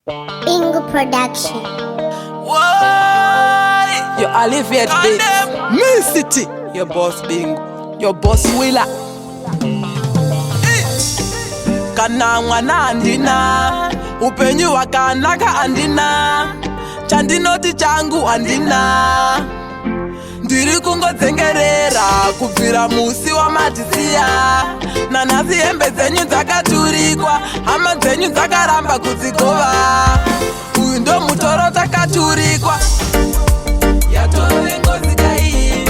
Bingo Production. Why? Your Alleviate Beats, Mill City. Your boss Bingo, your boss Willa. Kana mwana andina, upenyu wakanaka andina, chandinoti changu andina. Ndiri kungotsengerera kubvira musi wamatisiya. Nanhasi hembe dzenyu dzakaturikwa, hama dzenyu dzakaramba kudzigova. Uyu ndo mutoro takaturikwa, yatove ngozi dai.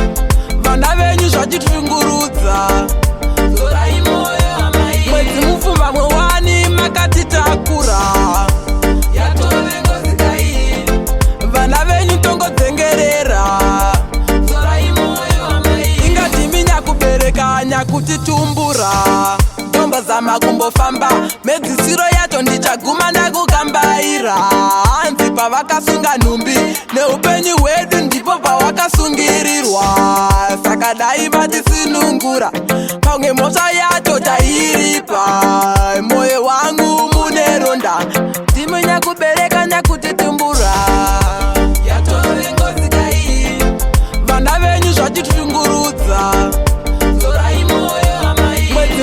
Vana venyu zvachitungurudza, zorai moyo amai. Mwedzi mupfumba mwewani makatitakura, yatove ngozi dai. Vana venyu tongodzengerera, kutitumbura. Ndomba zama kumbofamba, medzisiro yacho ndichaguma ndakukambaira. Hanzi pavakasunga nhumbi, neupenyu hwedu ndipo pawakasungirirwa. Saka dai vatisinungura, pamwe mhosva yacho tairipa. Moyo wangu mune ronda, ndimi nyakubereka nyakutitumbura. Yatove ngozi dai, vana venyu zvachitungurudza.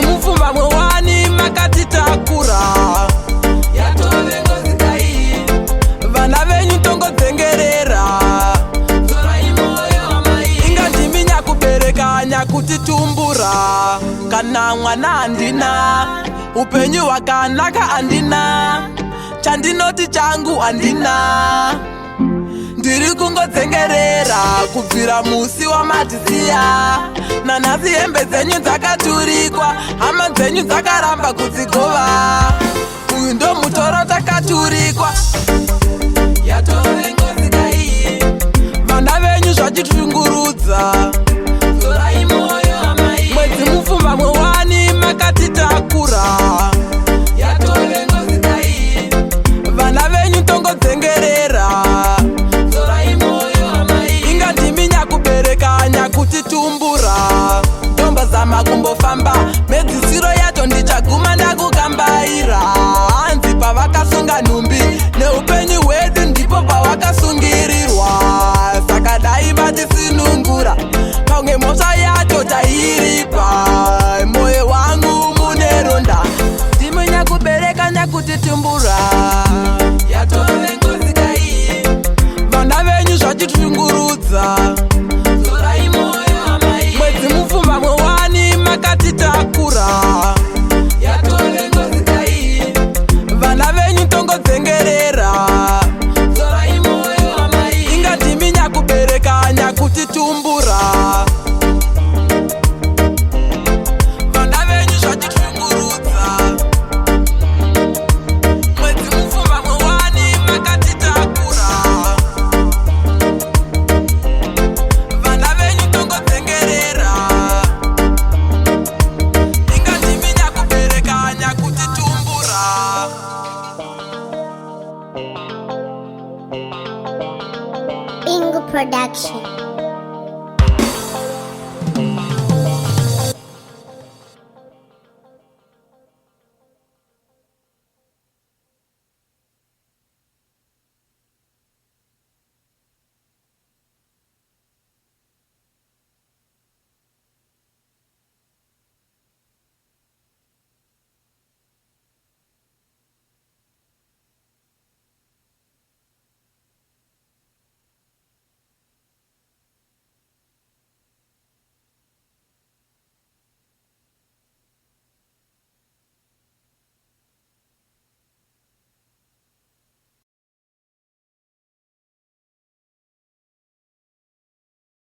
Mupfumba mwewani makatitakura, yatove ngozi dai. Vana venyu tongodzengerera, zorai moyo amai. Ingatimi nyakubereka nyakutitumbura. Kana mwana andina, upenyu wakanaka andina, chandinoti changu andina. Ndiri kungotsengerera kubvira musi wamatisiya. Nanhasi hembe dzenyu dzakaturikwa, hama dzenyu dzakaramba kudzigova. Uyu ndo mutoro takaturikwa, yatove ngozi dai. Vana venyu zvachitungurudza, zorai moyo amai. Mwedzi mupfumba mwewani makatitakura, yatove ngozi dai. Vana venyu tongodzengerera, kutitumbura. Ndomba zama kumbofamba, medzisiro yacho ndichaguma ndakukambaira. Hanzi pavakasunga nhumbi, neupenyu hwedu ndipo pawakasungirirwa. Saka dai vatisinungura, pamwe mhosva yacho tairipa. Moyo wangu mune ronda, ndimi nyakubereka nyakutitumbura. Yatove ngozi dai, vana venyu zvachitungurudza. Makatitakura, yatove ngozi dai. Vana venyu tongodzengerera, zorai moyo amai. Ingatimi nyakubereka nyakutitumbura. Vana venyu zvachitungurudza, mwedzi mupfumba mwewani makatitakura. Vana venyu tongodzengerera, Bingo Production.